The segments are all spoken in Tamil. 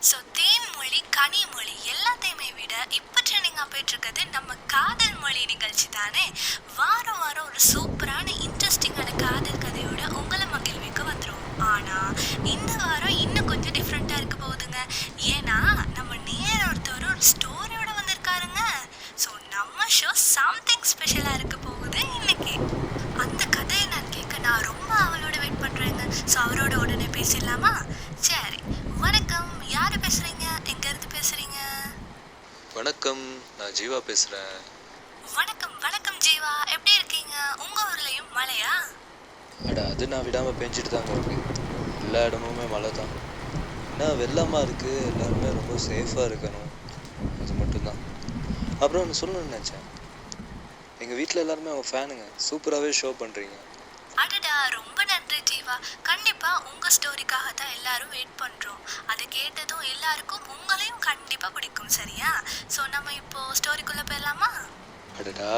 ஸோ தேன்மொழி கனிமொழி எல்லாத்தையுமே விட இப்போ ட்ரெண்டிங்காக போயிட்டு இருக்கிறது நம்ம காதல் மொழி நிகழ்ச்சி தானே. வாரம் வாரம் ஒரு சூப்பரான இன்ட்ரெஸ்டிங்கான காதல் கதையோட உங்களை மகிழ்விக்க வந்துடும். ஆனால் இந்த வாரம் இன்னும் கொஞ்சம் டிஃப்ரெண்ட்டாக இருக்க போகுதுங்க. ஏன்னா நம்ம ஒருத்தர் ஒரு ஸ்டோரியோட வந்திருக்காருங்க. ஸோ நம்ம ஷோ சம்திங் ஸ்பெஷலாக இருக்க போகுது இன்னைக்கு. அந்த கதையை நான் கேட்க நான் ரொம்ப அவளோட வெயிட் பண்ணுறேங்க. ஸோ அவரோட உடனே பேசிடலாமா? சரி, வணக்கம். யார் பேசுகிறீங்க? எங்கேருந்து பேசுகிறீங்க? வணக்கம், நான் ஜீவா பேசுகிறேன். வணக்கம் வணக்கம் ஜீவா, எப்படி இருக்கீங்க? உங்கள் ஊர்லேயும் மழையா? அது நான் விடாமல் பெஞ்சிட்டு தாங்க இருக்கு. எல்லா இடமுமே மழை தான். ஏன்னா வெள்ளமாக இருக்குது, எல்லாருமே ரொம்ப சேஃபாக இருக்கணும், அது மட்டும்தான். அப்புறம் ஒன்று சொல்லணும்னு நினச்சேன். எங்கள் வீட்டில் எல்லாருமே அவங்க ஃபேனுங்க. சூப்பராகவே ஷோ பண்ணுறீங்க. அடடா, ரொம்ப நன்றி ஜீவா. கண்டிப்பாக உங்கள் ஸ்டோரிக்காக தான் எல்லாரும் வெயிட் பண்ணுறோம். அதை கேட்டதும் எல்லாருக்கும் உங்களையும் கண்டிப்பாக பிடிக்கும், சரியா? ஸோ நம்ம இப்போது ஸ்டோரிக்குள்ளே போயிடலாமா? அடடா,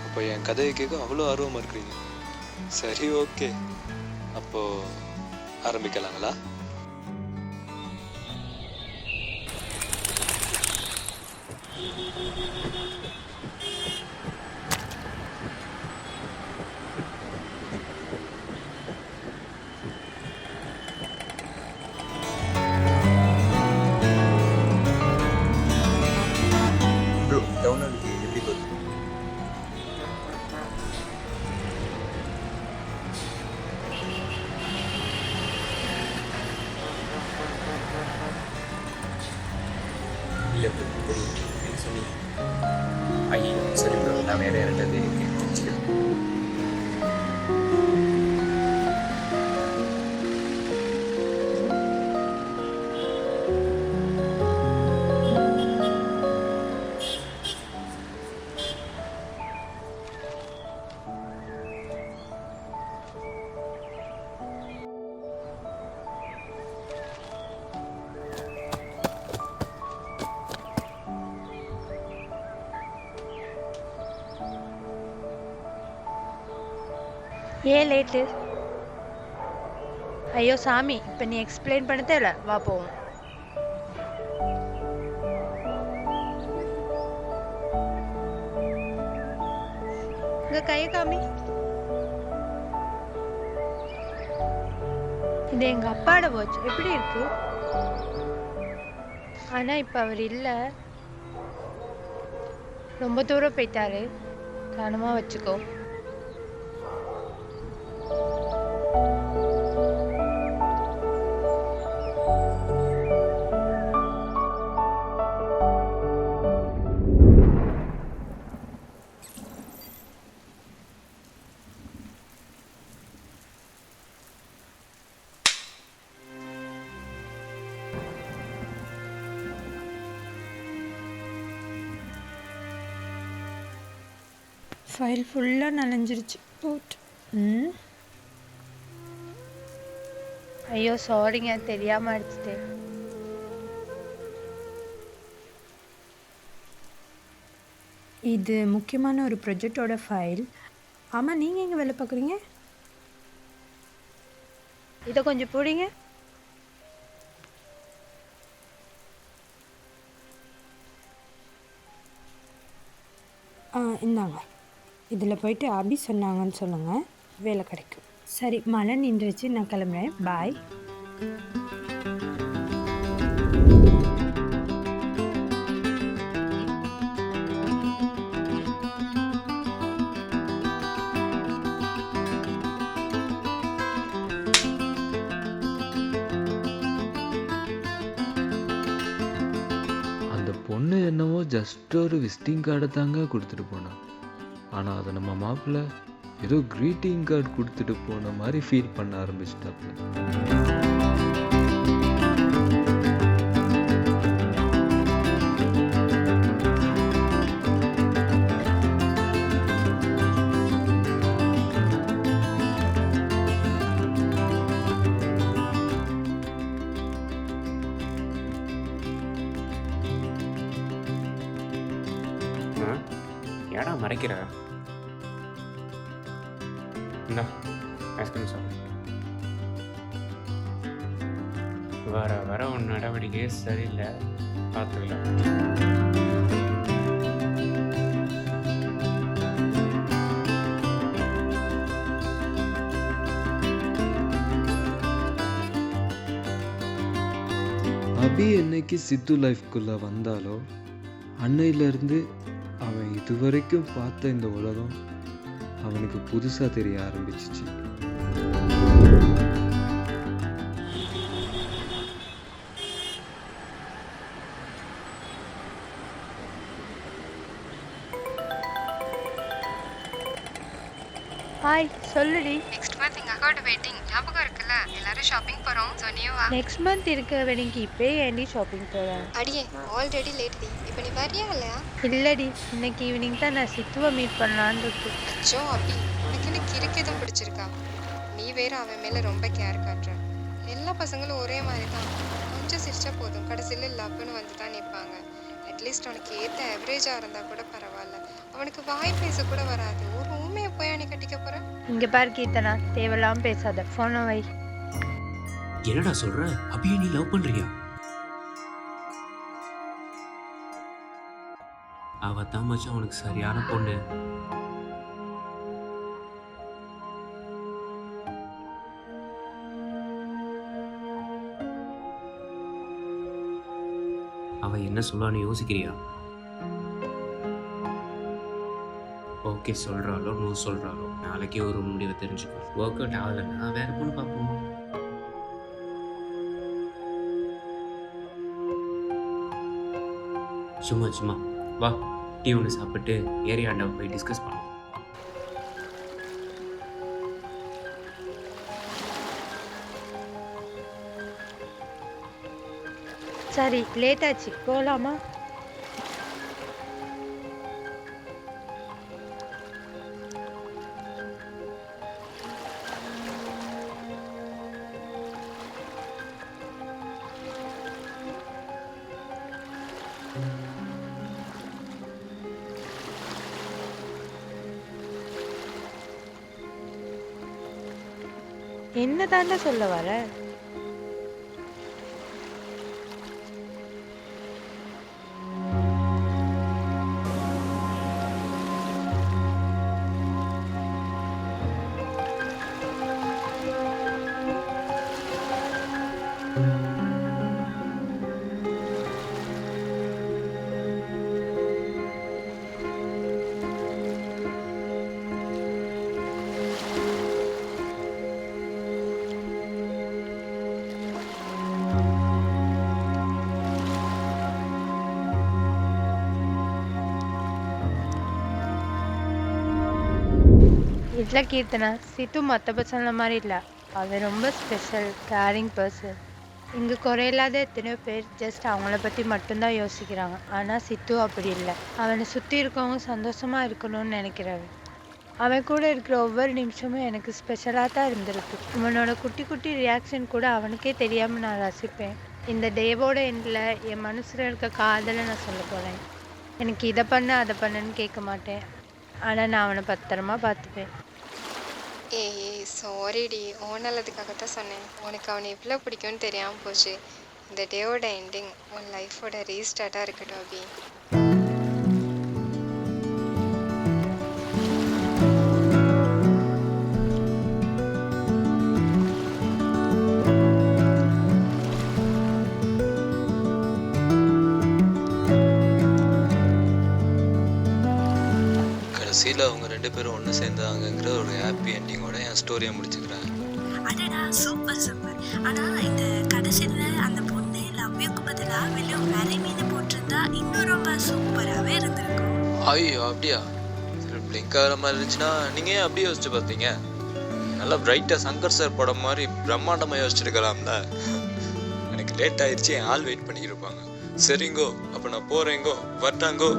அப்போ என் கதையை கேட்க அவ்வளோ ஆர்வமாக இருக்கிறீங்க. சரி, ஓகே, அப்போது ஆரம்பிக்கலாங்களா? ப்ரோ, டவுன்லோடுக்கு எப்படி போகுது? இல்லை ப்ரோ, தெரியும், எனக்கு சொன்னீங்க. ஐயோ சரி ப்ரோ, நான் வேறு யார்கிட்ட வச்சுக்கிறேன். ஏன் லேட்டு? ஐயோ சாமி, இப்போ நீ எக்ஸ்பிளைன் பண்ண தேவை, வா போவோம். உங்க கையை காமி. இது எங்க அப்பாவோட வாட்ச். எப்படி இருக்கு? ஆனா இப்ப அவர் இல்ல, ரொம்ப தூரம் போயிட்டாரு. கவனமா வச்சுக்கோ. ஃபைல் ஃபுல்லாக நனைஞ்சிருச்சு. போட். ஐயோ சாரிங்க, தெரியாமல் அடிச்சிட்டேன். இது முக்கியமான ஒரு ப்ரொஜெக்டோட ஃபைல். ஆமாம், நீங்கள் எங்கே வேலை பார்க்குறீங்க? இதை கொஞ்சம் பிடிங்க. இந்தாங்க, இதில் போயிட்டு அபி சொன்னாங்கன்னு சொல்லுங்கள், வேலை கிடைக்கும். சரி, மழை நின்றுச்சு, நான் கிளம்புறேன். பாய். அந்த பொண்ணு என்னவோ ஜஸ்ட் ஒரு விசிட்டிங் கார்டை தாங்க கொடுத்துட்டு போனான். ஆனால் அதை நம்ம மாப்பிள்ளை ஏதோ க்ரீட்டிங் கார்டு கொடுத்துட்டு போன மாதிரி ஃபீல் பண்ண ஆரம்பிச்சிட்டாப்புல. ஏடா மறைக்கிற? இந்தா ஐஸ்கிரீம் சாப்பிடு. வர வர உன் நடவடிக்கையே சரியில்லை, பார்த்துக்கலாம். அபி என்னைக்கு சித்து லைஃப்குள்ளே வந்தாலோ அன்னையிலேருந்து அவன் இதுவரைக்கும் பார்த்த இந்த உலகம் அவனுக்கு புதுசாக தெரிய ஆரம்பிச்சிச்சு. ஹாய் சொல்லுடி. நெக்ஸ்ட் மந்த் எங்கள் அக்காவோட வெட்டிங் ஞாபகம் இருக்குல்ல? எல்லாரும் ஷாப்பிங் போகிறோம். ஸோ நீ வா. நெக்ஸ்ட் மந்த் இருக்க வெட்டிங்க்கு இப்போயே ஏன்டி ஷாப்பிங் போகிறேன்? அடியே ஆல்ரெடி லேட் டி. இப்போ நீ வரியா இல்லையா? இல்லடி, இன்னைக்கு ஈவினிங் தான் நான் சித்துவை மீட் பண்ணலான்னு இருக்கு. அச்சோ அப்படி உனக்கு என்ன கிறுக்கு எதுவும் பிடிச்சிருக்கா? நீ வேற அவன் மேலே ரொம்ப கேர் காட்டுற. எல்லா பசங்களும் ஒரே மாதிரி தான். கொஞ்சம் சிரிச்சா போதும், கடைசியில் லவ்னு வந்து தான் நிற்பாங்க. அட்லீஸ்ட் உனக்கு ஏற்ற ஆவரேஜாக இருந்தால் கூட பரவாயில்ல. அவனுக்கு வாய் பேச கூட வராது. ஒரு ஊமையை போய் நீ கட்டிக்க போகிற? இங்கே பாரு கீர்த்தனா, தேவையில்லாமல் பேசாத, ஃபோனை வை. என்னடா சொல்ற? அபியை நீ லவ் பண்றியா? அவ தான் மச்சான் உனக்கு சரியான பொண்ணு. அவ என்ன சொல்லான்னு யோசிக்கிறியா? ஓகே சொல்றாளோ நோ சொல்றாளோ நாளைக்கே ஒரு முடிவை தெரிஞ்சுக்கோ. ஒர்க் அவுட் ஆகலைன்னா வேற பொண்ணு பார்ப்போம். சும்மா வா, டீ ஒன்று சாப்பிட்டு ஏரியாண்டா போய் டிஸ்கஸ் பண்ணலாம். சரி லேட் ஆச்சு, போகலாமா? என்ன தாண்டா சொல்ல வர? இல்லை கீர்த்தனா, சித்து மற்ற பசங்கள மாதிரி இல்லை. அவன் ரொம்ப ஸ்பெஷல், கேரிங் பர்சன். இங்கே குறையில்லாத எத்தனையோ பேர் ஜஸ்ட் அவங்கள பற்றி மட்டும்தான் யோசிக்கிறாங்க. ஆனால் சித்து அப்படி இல்லை. அவனை சுற்றி இருக்கவங்க சந்தோஷமாக இருக்கணும்னு நினைக்கிறவன். அவன் கூட இருக்கிற ஒவ்வொரு நிமிஷமும் எனக்கு ஸ்பெஷலாக தான் இருந்திருக்கு. அவனோட குட்டி குட்டி ரியாக்ஷன் கூட அவனுக்கே தெரியாமல் நான் ரசிப்பேன். இந்த டேவோட எண்டில் என் மனசில் இருக்க காதலை நான் சொல்ல போகிறேன். எனக்கு இதை பண்ண அதை பண்ணுன்னு கேட்க மாட்டேன். ஆனால் நான் அவனை பத்திரமா பார்த்துப்பேன். ஏய் சாரிடி, உன் நல்லதுக்காக தான் சொன்னேன். உனக்கு அவனை எவ்வளோ பிடிக்கும்னு தெரியாமல் போச்சு. இந்த டேவோட எண்டிங் உன் லைஃபோட ரீஸ்டார்ட்டாக இருக்கட்டும் அபி. கடைசியில் அவங்க 2 பேரும் ஒன்று சேர்ந்தாங்கங்கிற ஒரு ஹாப்பி என்டிங்கோட என் ஸ்டோரியை முடிச்சுக்கிறேன். அடடா சூப்பர் சூப்பர். ஆனால் இந்த கடைசியில் அந்த பொண்ணு லவ்யூக்கு பதிலாக வெளியே வேலை மீன் போட்டிருந்தா இன்னும் ரொம்ப சூப்பராகவே இருந்திருக்கும். ஐயோ அப்படியா? சரி பிளிங்க் ஆகிற மாதிரி இருந்துச்சுன்னா நீங்கள் ஏன் அப்படியே யோசிச்சு பார்த்தீங்க? நல்லா பிரைட்டாக சங்கர் சார் படம் மாதிரி பிரம்மாண்டமாக யோசிச்சுருக்கலாம்ல. எனக்கு லேட் ஆயிடுச்சு, என் ஆள் வெயிட் பண்ணிக்கிட்டு இருப்பாங்க. சரிங்கோ, அப்போ நான் போகிறேங்கோ, வரட்டாங்கோ.